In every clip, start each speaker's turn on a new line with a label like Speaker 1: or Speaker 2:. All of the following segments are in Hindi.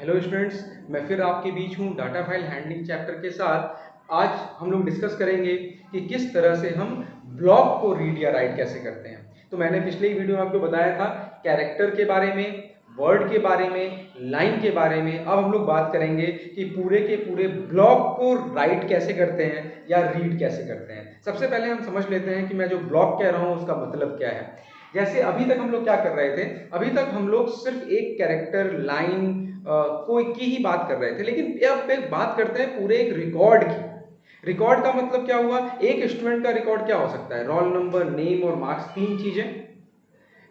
Speaker 1: हेलो स्टूडेंट्स, मैं फिर आपके बीच हूँ डाटा फाइल हैंडलिंग चैप्टर के साथ। आज हम लोग डिस्कस करेंगे कि किस तरह से हम ब्लॉक को रीड या राइट कैसे करते हैं। तो मैंने पिछले ही वीडियो में आपको बताया था कैरेक्टर के बारे में, वर्ड के बारे में, लाइन के बारे में। अब हम लोग बात करेंगे कि पूरे के पूरे ब्लॉक को राइट कैसे करते हैं या रीड कैसे करते हैं। सबसे पहले हम समझ लेते हैं कि मैं जो ब्लॉक कह रहा हूँ उसका मतलब क्या है। जैसे अभी तक हम लोग क्या कर रहे थे, अभी तक हम लोग सिर्फ एक कैरेक्टर, लाइन कोई की ही बात कर रहे थे, लेकिन अब एक बात करते हैं पूरे एक रिकॉर्ड की। रिकॉर्ड का मतलब क्या हुआ? एक स्टूडेंट का रिकॉर्ड क्या हो सकता है? रोल नंबर, नेम और मार्क्स, तीन चीजें।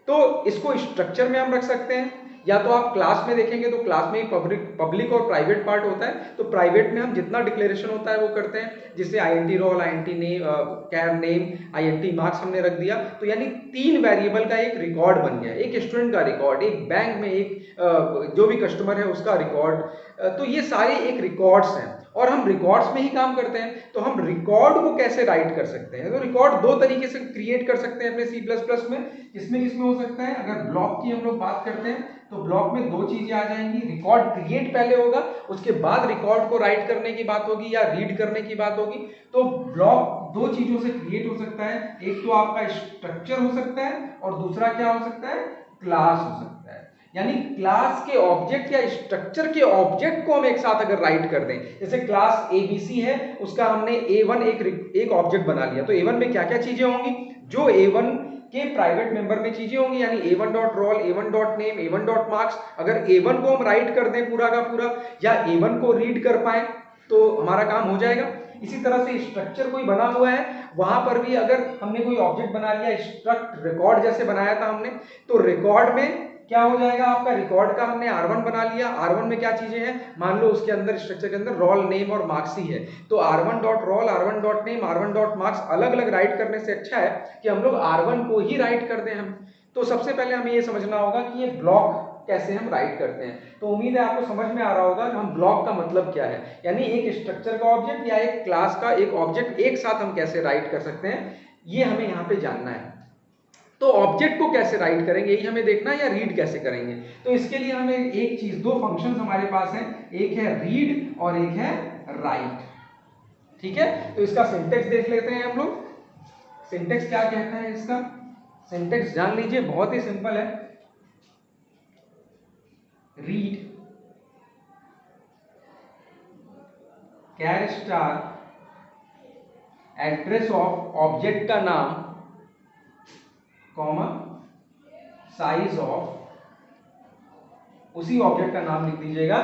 Speaker 1: तो इसको स्ट्रक्चर में हम रख सकते हैं, या तो आप क्लास में देखेंगे तो क्लास में पब्लिक और प्राइवेट पार्ट होता है। तो प्राइवेट में हम जितना डिक्लेरेशन होता है वो करते हैं, जिससे आईएनटी रोल, आईएनटी नेम, कैर नेम, आईएनटी मार्क्स हमने रख दिया। तो यानी तीन वेरिएबल का एक रिकॉर्ड बन गया, एक स्टूडेंट का रिकॉर्ड, एक बैंक में एक जो भी कस्टमर है उसका रिकॉर्ड। तो ये सारे एक रिकॉर्ड्स हैं और हम रिकॉर्ड्स में ही काम करते हैं। तो हम रिकॉर्ड को कैसे राइट कर सकते हैं? तो रिकॉर्ड दो तरीके से क्रिएट कर सकते हैं अपने सी प्लस प्लस में। किसमें किसमें हो सकता है? अगर ब्लॉक की हम लोग बात करते हैं तो ब्लॉक में दो चीजें आ जाएंगी। रिकॉर्ड क्रिएट पहले होगा, उसके बाद रिकॉर्ड को राइट करने की बात होगी या रीड करने की बात होगी। तो ब्लॉक दो चीजों से क्रिएट हो सकता है, एक तो आपका स्ट्रक्चर हो सकता है और दूसरा क्या हो सकता है? क्लास हो सकता है। यानी क्लास के ऑब्जेक्ट या स्ट्रक्चर के ऑब्जेक्ट को हम एक साथ अगर राइट कर दें, जैसे क्लास एबीसी है, उसका हमने ए1 एक ऑब्जेक्ट बना लिया। तो ए1 में क्या क्या चीजें होंगी? जो ए1 के प्राइवेट मेंबर में चीजें होंगी, यानी A1 dot roll, A1 dot name, A1 dot marks. अगर ए1 को हम राइट कर दें पूरा का पूरा, या ए1 को रीड कर पाए, तो हमारा काम हो जाएगा। इसी तरह से स्ट्रक्चर कोई बना हुआ है, वहां पर भी अगर हमने कोई ऑब्जेक्ट बना लिया, स्ट्रक्ट रिकॉर्ड जैसे बनाया था हमने, तो रिकॉर्ड में क्या हो जाएगा? आपका रिकॉर्ड का हमने R1 बना लिया। R1 में क्या चीजें हैं? मान लो उसके अंदर, स्ट्रक्चर के अंदर रोल, नेम और मार्क्स ही है। तो R1 dot roll, R1 dot name, R1 dot marks अलग अलग राइट करने से अच्छा है कि हम लोग R1 को ही राइट कर दें हम। तो सबसे पहले हमें ये समझना होगा कि ये ब्लॉक कैसे हम राइट करते हैं। तो उम्मीद है आपको समझ में आ रहा होगा कि हम ब्लॉक का मतलब क्या है, यानी एक स्ट्रक्चर का ऑब्जेक्ट या एक क्लास का एक ऑब्जेक्ट एक साथ हम कैसे राइट कर सकते हैं, ये हमें यहाँ पे जानना है। तो ऑब्जेक्ट को कैसे राइट करेंगे यही हमें देखना है, या रीड कैसे करेंगे। तो इसके लिए हमें एक चीज, दो फंक्शंस हमारे पास हैं, एक है रीड और एक है राइट। ठीक है, तो इसका सिंटेक्स देख लेते हैं हम लोग। सिंटेक्स क्या कहता है इसका? सिंटेक्स जान लीजिए, बहुत ही सिंपल है। Read char star address of object का नाम, कॉमा साइज ऑफ, उसी ऑब्जेक्ट का नाम लिख दीजिएगा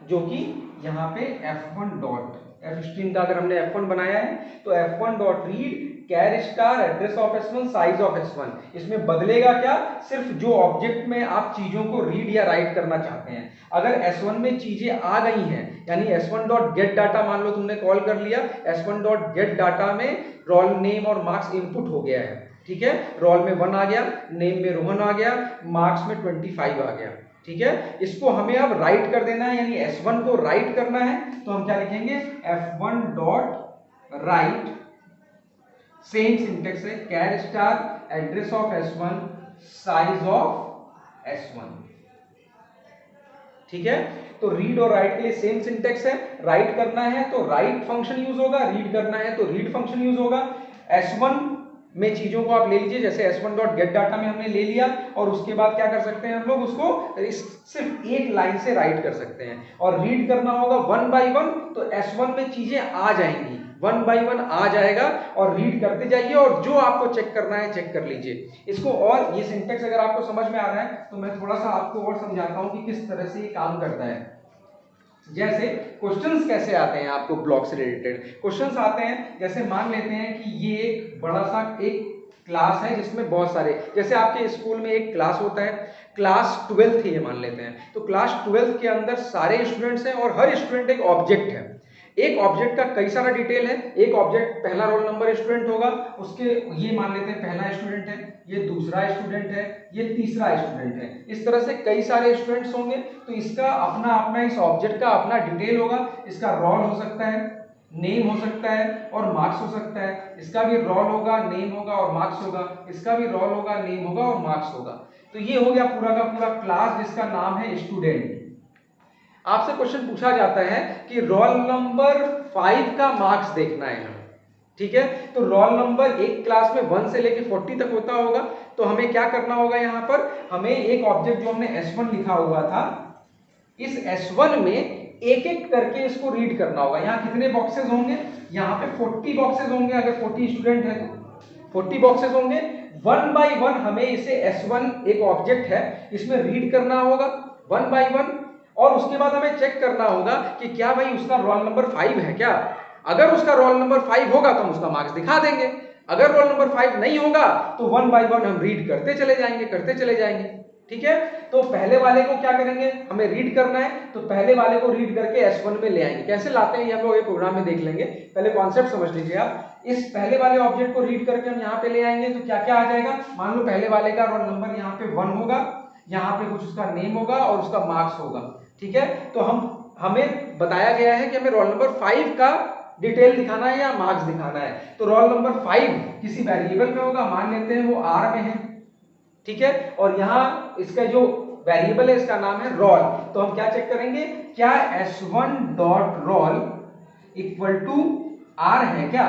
Speaker 1: जो कि यहाँ पे f1 डॉट, एफ स्ट्रीम का अगर हमने f1 बनाया है तो f1 dot read char star address of s1 size of s1। इसमें बदलेगा क्या? सिर्फ जो ऑब्जेक्ट में आप चीजों को रीड या राइट करना चाहते हैं। अगर s1 में चीजें आ गई हैं, यानी s1 डॉट गेट डाटा, मान लो तुमने कॉल कर लिया, s1 डॉट गेट डाटा में रोल, नेम और मार्क्स इनपुट हो गया है। ठीक है, रोल में 1 आ गया, नेम में रोहन आ गया, मार्क्स में 25 आ गया। ठीक है, इसको हमें अब राइट कर देना है, यानी S1 को राइट करना है। तो हम क्या लिखेंगे? F1 dot right, same syntax है, char star address of S1 size of S1। ठीक है, तो रीड और राइट के लिए सेम सिंटेक्स है। राइट करना है तो राइट फंक्शन यूज होगा, रीड करना है तो रीड फंक्शन यूज होगा। S1 में चीजों को आप ले लीजिए, जैसे S1 डॉट गेट डाटा में हमने ले लिया, और उसके बाद क्या कर सकते हैं हम लोग? उसको सिर्फ एक लाइन से राइट कर सकते हैं। और रीड करना होगा 1 बाई 1, तो S1 में चीजें आ जाएंगी, 1 बाई 1 आ जाएगा, और रीड करते जाइए, और जो आपको चेक करना है चेक कर लीजिए इसको। और ये सिंटेक्स अगर आपको समझ में आ रहा है तो मैं थोड़ा सा आपको और समझाता हूं कि किस तरह से ये काम करता है। जैसे क्वेश्चंस कैसे आते हैं आपको ब्लॉक से रिलेटेड? क्वेश्चंस आते हैं, जैसे मान लेते हैं कि ये एक बड़ा सा एक क्लास है जिसमें बहुत सारे, जैसे आपके स्कूल में एक क्लास होता है, क्लास 12th है ये मान लेते हैं। तो क्लास 12th के अंदर सारे स्टूडेंट्स हैं और हर स्टूडेंट एक ऑब्जेक्ट है। एक ऑब्जेक्ट का कई सारा डिटेल है। एक ऑब्जेक्ट, पहला रोल नंबर स्टूडेंट होगा, उसके ये मान लेते हैं पहला स्टूडेंट है, ये दूसरा स्टूडेंट है, ये तीसरा स्टूडेंट है। इस तरह से कई सारे स्टूडेंट्स होंगे, तो इसका अपना अपना, इस ऑब्जेक्ट का अपना डिटेल होगा। इसका रोल हो सकता है, नेम हो सकता है और मार्क्स हो सकता है। इसका भी रोल होगा, नेम होगा और मार्क्स होगा। इसका भी रोल होगा, नेम होगा और मार्क्स होगा। तो ये हो गया पूरा का पूरा क्लास जिसका नाम है स्टूडेंट। आपसे क्वेश्चन पूछा जाता है कि रोल नंबर 5 का मार्क्स देखना है हमें, ठीक है। तो रोल नंबर एक क्लास में 1 से लेके 40 तक होता होगा, तो हमें क्या करना होगा, यहाँ पर हमें एक ऑब्जेक्ट जो हमने S1 लिखा हुआ था, इस S1 में एक एक करके इसको रीड करना होगा। यहाँ कितने बॉक्सेस होंगे, यहाँ पे 40 बॉक्सेस होंगे, अगर 40 स्टूडेंट है तो 40 बॉक्सेस होंगे। 1 बाय 1 हमें इसे S1 एक ऑब्जेक्ट है, इसमें रीड करना होगा 1 बाय 1, और उसके बाद हमें चेक करना होगा कि क्या भाई उसका रोल नंबर 5 है क्या। अगर उसका रोल नंबर 5 होगा तो हम उसका मार्क्स दिखा देंगे, अगर रोल नंबर 5 नहीं होगा तो 1 बाय 1 हम रीड करते चले जाएंगे, ठीक है। तो पहले वाले को क्या करेंगे, हमें रीड करना है, तो पहले वाले को रीड करके S1 में ले आएंगे। कैसे लाते हैं ये हम लोग ये प्रोग्राम में देख लेंगे, पहले कॉन्सेप्ट समझ लीजिए आप। इस पहले वाले ऑब्जेक्ट को रीड करके हम यहाँ पे ले आएंगे, तो क्या क्या आ जाएगा, मान लो पहले वाले का रोल नंबर यहाँ पे 1 होगा, यहाँ पे कुछ उसका नेम होगा और उसका मार्क्स होगा, ठीक है। तो हमें बताया गया है कि हमें रोल नंबर 5 का डिटेल दिखाना है या मार्क्स दिखाना है। तो रोल नंबर 5 किसी वेरिएबल में होगा, मान लेते हैं वो R में है, ठीक है, और यहाँ इसका जो वेरिएबल है इसका नाम है roll। तो हम क्या चेक करेंगे, क्या S1 dot roll equal to R है क्या,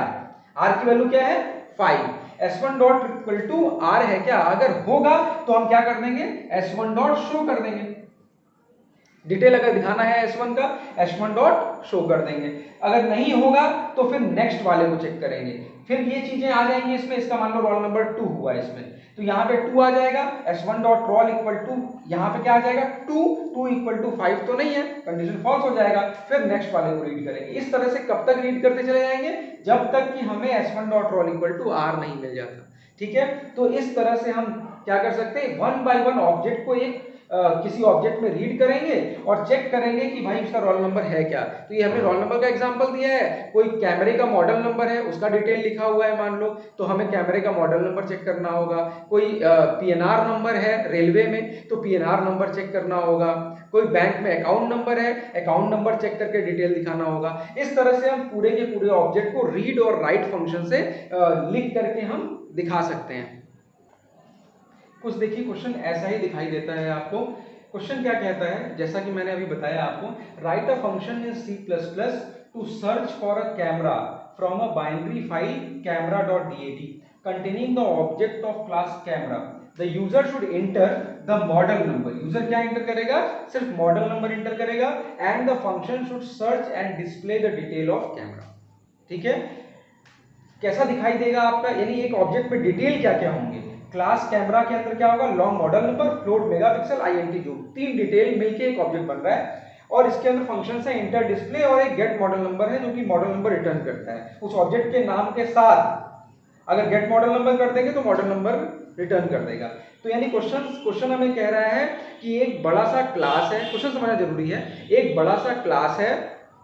Speaker 1: R की वैल्यू क्या है 5, S1 dot equal to R है क्या, अगर होगा तो हम क्या कर देंगे, S1 डॉट शो कर देंगे। डिटेल अगर दिखाना है S1 का, S1 डॉट शो कर देंगे। अगर नहीं होगा तो फिर नेक्स्ट वाले को चेक करेंगे, फिर ये चीजें आ जाएंगी इसमें। इसका मान लो रोल नंबर 2 हुआ इसमें, तो यहाँ पे 2 आ जाएगा, S1 dot roll equal to, यहाँ पे क्या आ जाएगा 2 इक्वल टू 5 तो नहीं है, कंडीशन फॉल्स हो जाएगा, फिर नेक्स्ट वाले को रीड करेंगे। इस तरह से कब तक रीड करते चले जाएंगे, जब तक कि हमें S1 dot roll equal to R नहीं मिल जाता, ठीक है। तो इस तरह से हम क्या कर सकते हैं, 1 बाय 1 ऑब्जेक्ट को एक किसी ऑब्जेक्ट में रीड करेंगे और चेक करेंगे कि भाई उसका रोल नंबर है क्या। तो ये हमने रोल नंबर का एग्जांपल दिया है, कोई कैमरे का मॉडल नंबर है, उसका डिटेल लिखा हुआ है मान लो, तो हमें कैमरे का मॉडल नंबर चेक करना होगा। कोई PNR नंबर है रेलवे में, तो PNR नंबर चेक करना होगा। कोई बैंक में अकाउंट नंबर है, अकाउंट नंबर चेक करके डिटेल दिखाना होगा। इस तरह से हम पूरे के पूरे ऑब्जेक्ट को रीड और राइट फंक्शन से लिख करके हम दिखा सकते हैं। कुछ देखिए क्वेश्चन ऐसा ही दिखाई देता है आपको। क्वेश्चन क्या कहता है, जैसा कि मैंने अभी बताया आपको, write a function in C++ to search for a camera from a binary file camera.dat containing the object of class camera. The user should enter the model number. User क्या इंटर करेगा, सिर्फ मॉडल नंबर इंटर करेगा, and the function should search and display the detail of camera, ठीक है। कैसा दिखाई देगा आपका, यानी एक ऑब्जेक्ट में डिटेल क्या क्या होंगे। क्लास कैमरा के अंदर क्या होगा, long model number, float megapixel, INT zoom, 3 detail मिलके एक ऑब्जेक्ट बन रहा है। और इसके अंदर फंक्शन है इंटर डिस्प्ले और एक गेट मॉडल नंबर है जो कि मॉडल नंबर रिटर्न करता है उस ऑब्जेक्ट के नाम के साथ। अगर गेट मॉडल नंबर कर देंगे तो मॉडल नंबर रिटर्न कर देगा। तो यानी क्वेश्चन हमें कह रहा है कि एक बड़ा सा क्लास है, क्वेश्चन समझना जरूरी है, एक बड़ा सा क्लास है,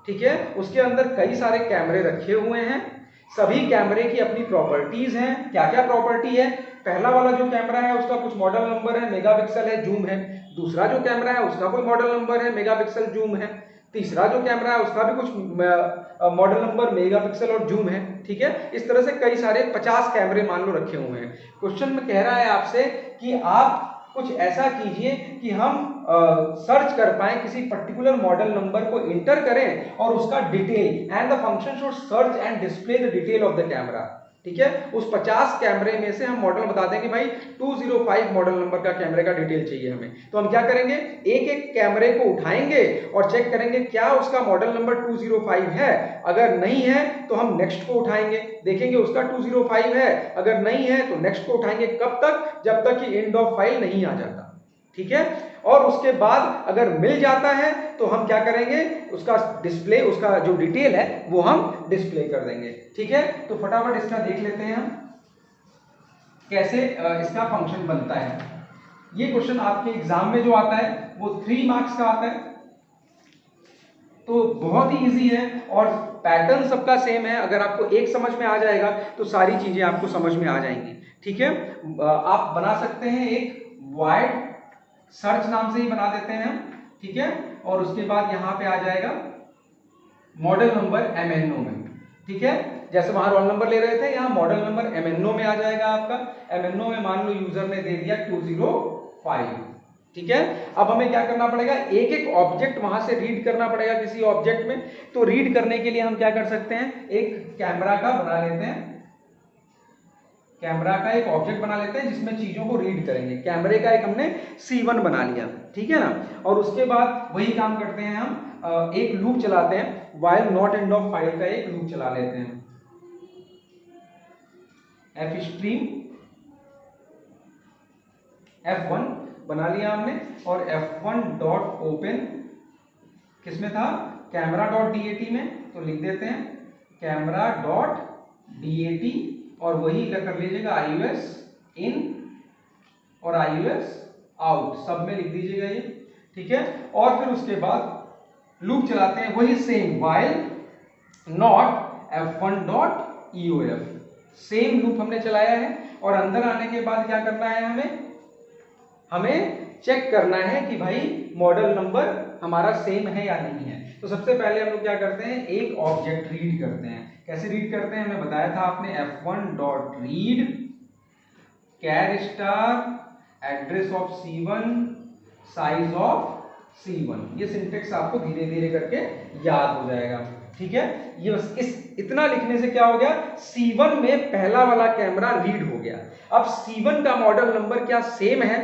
Speaker 1: ठीक है, उसके अंदर कई सारे कैमरे रखे हुए हैं, सभी कैमरे की अपनी प्रॉपर्टीज हैं। क्या क्या प्रॉपर्टी है, पहला वाला जो कैमरा है उसका कुछ मॉडल नंबर है, मेगापिक्सल है, जूम है। दूसरा जो कैमरा है उसका कोई मॉडल नंबर है, मेगापिक्सल, जूम है। तीसरा जो कैमरा है उसका भी कुछ मॉडल नंबर, मेगापिक्सल और जूम है, ठीक है। इस तरह से कई सारे 50 कैमरे मान लो रखे हुए हैं। क्वेश्चन में कह रहा है आपसे कि आप कुछ ऐसा कीजिए कि हम सर्च कर पाए, किसी पर्टिकुलर मॉडल नंबर को इंटर करें और उसका detail, and the function should search and display the detail of the camera, ठीक है। उस 50 कैमरे में से हम मॉडल बता देंगे, भाई 205 मॉडल नंबर का कैमरे का डिटेल चाहिए हमें। तो हम क्या करेंगे, एक एक कैमरे को उठाएंगे और चेक करेंगे क्या उसका मॉडल नंबर 205 है। अगर नहीं है तो हम नेक्स्ट को उठाएंगे, देखेंगे उसका 205 है, अगर नहीं है तो नेक्स्ट को उठाएंगे। कब तक, जब तक कि एंड ऑफ फाइल नहीं आ जाता, ठीक है। और उसके बाद अगर मिल जाता है तो हम क्या करेंगे, उसका डिस्प्ले, उसका जो डिटेल है वो हम डिस्प्ले कर देंगे, ठीक है। तो फटाफट इसका देख लेते हैं हम कैसे इसका फंक्शन बनता है। ये क्वेश्चन आपके एग्जाम में जो आता है वो 3 मार्क्स का आता है, तो बहुत ही इजी है और पैटर्न सबका सेम है। अगर आपको एक समझ में आ जाएगा तो सारी चीजें आपको समझ में आ जाएंगी, ठीक है। आप बना सकते हैं एक वाइड सर्च नाम से ही बना देते हैं हम, ठीक है। और उसके बाद यहाँ पे आ जाएगा मॉडल नंबर MNO में, ठीक है। जैसे वहां रोल नंबर ले रहे थे, यहाँ मॉडल नंबर MNO में आ जाएगा आपका। MNO में मान लो यूजर ने दे दिया 205, ठीक है। अब हमें क्या करना पड़ेगा, एक एक ऑब्जेक्ट वहां से रीड करना पड़ेगा किसी ऑब्जेक्ट में। तो रीड करने के लिए हम क्या कर सकते हैं, एक कैमरा का बना लेते हैं, कैमरा का एक ऑब्जेक्ट बना लेते हैं जिसमें चीजों को रीड करेंगे। कैमरे का एक हमने C1 बना लिया, ठीक है ना। और उसके बाद वही काम करते हैं हम, एक लूप चलाते हैं, while not end of file का एक लूप चला लेते हैं। एफ स्ट्रीम F1 बना लिया हमने, और F1 डॉट ओपन किसमें था, कैमरा डॉट DAT में। तो लिख देते हैं कैमरा डॉट DAT, और वही कर लीजिएगा iOS इन और iOS आउट, सब में लिख दीजिएगा ये, ठीक है। और फिर उसके बाद लूप चलाते हैं वही same, while not F1 dot EOF, same loop हमने चलाया है। और अंदर आने के बाद क्या करना है, हमें चेक करना है कि भाई मॉडल नंबर हमारा सेम है या नहीं है। तो सबसे पहले हम लोग क्या करते हैं, एक ऑब्जेक्ट रीड करते हैं। कैसे रीड करते हैं, हमें बताया था आपने, F1 dot read char star address of C1 size of C1। ये सिंटेक्स आपको धीरे धीरे करके याद हो जाएगा, ठीक है। ये बस इतना लिखने से क्या हो गया, C1 में पहला वाला कैमरा रीड हो गया। अब C1 का मॉडल नंबर क्या सेम है,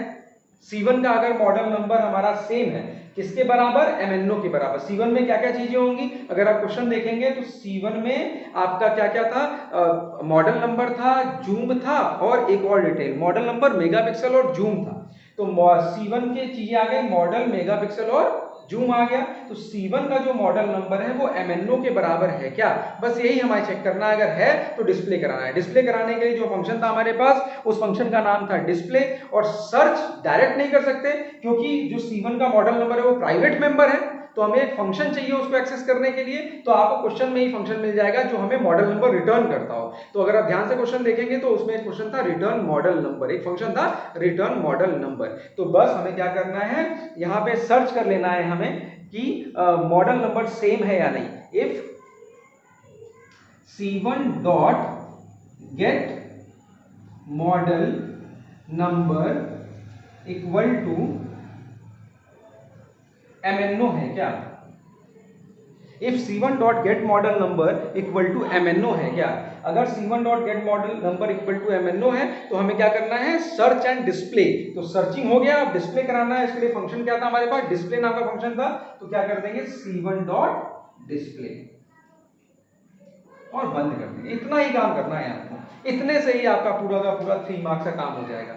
Speaker 1: C1 का अगर मॉडल नंबर हमारा सेम है, किसके बराबर, MNO के बराबर। C1 में क्या क्या चीजें होंगी, अगर आप क्वेश्चन देखेंगे तो C1 में आपका क्या क्या था, मॉडल नंबर था, जूम था, और एक और डिटेल, मॉडल नंबर, मेगापिक्सल और जूम था। तो C1 की चीजें आ गई, मॉडल, मेगापिक्सल और जूम आ गया। तो C1 का जो मॉडल नंबर है वो MNO के बराबर है क्या, बस यही हमें चेक करना है। अगर है तो डिस्प्ले कराना है। डिस्प्ले कराने के लिए जो फंक्शन था हमारे पास, उस फंक्शन का नाम था डिस्प्ले। और सर्च डायरेक्ट नहीं कर सकते क्योंकि जो C1 का मॉडल नंबर है वो प्राइवेट मेंबर है, तो हमें एक फंक्शन चाहिए उसको एक्सेस करने के लिए। तो आपको क्वेश्चन में ही फंक्शन मिल जाएगा जो हमें मॉडल नंबर रिटर्न करता हो। तो अगर आप ध्यान से क्वेश्चन देखेंगे तो उसमें एक क्वेश्चन था रिटर्न मॉडल नंबर, एक फंक्शन था रिटर्न मॉडल नंबर। तो बस हमें क्या करना है, यहाँ पे सर्च कर लेना है हमें कि मॉडल नंबर सेम है या नहीं। If C1 dot get model number equal to MNO है क्या, if C1 dot get model number equal to MNO है क्या। अगर C1 dot get model number equal to MNO है तो हमें क्या करना है, सर्च एंड डिस्प्ले। तो सर्चिंग हो गया, अब डिस्प्ले कराना है, इसके लिए फंक्शन क्या था हमारे पास, डिस्प्ले नाम का फंक्शन था। तो क्या कर देंगे, C1 डॉट डिस्प्ले, और बंद कर देंगे। इतना ही काम करना है आपको, इतने से ही आपका पूरा का पूरा 3 मार्क्स का काम हो जाएगा।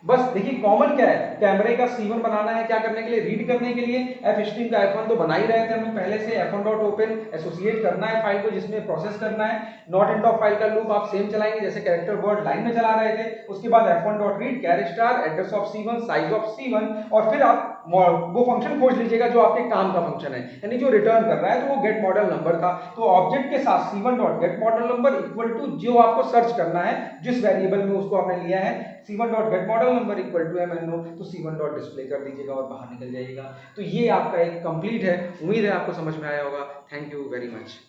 Speaker 1: बस देखिए कॉमन क्या है, कैमरे का C1 बनाना है, क्या करने के लिए, रीड करने के लिए। एफ स्ट्रीम का F1 तो बना ही रहे थे हम लोग पहले से, F1 डॉट ओपन एसोसिएट करना है फाइल को जिसमें प्रोसेस करना है। नॉट एंड ऑफ फाइल का लूप आप सेम चलाएंगे जैसे कैरेक्टर वर्ड लाइन में चला रहे थे। उसके बाद F1 dot read char star address of C1 size of C1, और फिर आप वो फंक्शन खोज लीजिएगा जो आपके काम का फंक्शन है, यानी जो रिटर्न कर रहा है। तो वो गेट मॉडल नंबर था, तो ऑब्जेक्ट के साथ C1 dot get model number equal to जो आपको सर्च करना है जिस वेरिएबल में उसको आपने लिया है, C1 dot get model number equal to MNO, तो C1 डॉट डिस्प्ले कर दीजिएगा और बाहर निकल जाइएगा। तो ये आपका एक कंप्लीट है। उम्मीद है आपको समझ में आया होगा। Thank you very much.